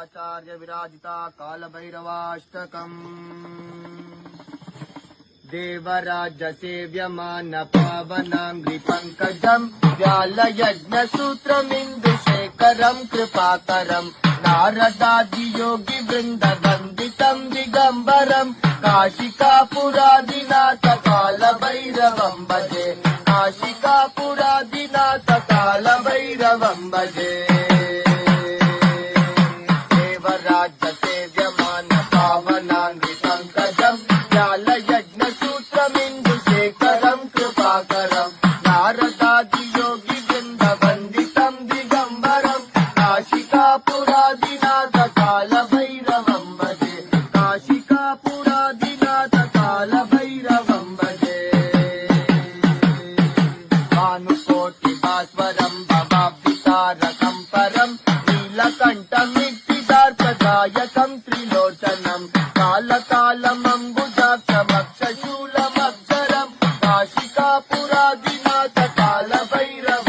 आचार्य विराजिता कालभैरवाष्टकम् देवराज सेव्यमान पावनांग्रि पंकजम् व्यालयज्ञसूत्रमिन्दुशेखरम् कृपाकरम् नारदादि योगी वृन्द वन्दितम् दिगम्बरम् काशिकापुरादिनाथ कालभैरवम् भजे काशिकापुरादिनाथ कालभैरवम् भजे देवराज सेव्यमान पावनांग्रि पंकजम् व्यालयज्ञसूत्रमिन्दुशेखरम् कृपाकरम् नारदादि योगी वृन्द वन्दितम् दिगम्बरम् काशिकापुरादिनाथ कालभैरवम् भजे काशिकापुरादिनाथ कालभैरवम् भजे भानुकोटि भास्वरम् भवाब्धितारकम् परम् नीलकण्ठमित्तिदार्कदायकम् त्रिलोचनम् कालकालमम्बुजाक्षमक्षशूलमक्षरम् काशिकापुरादिनाथ कालभैरवम्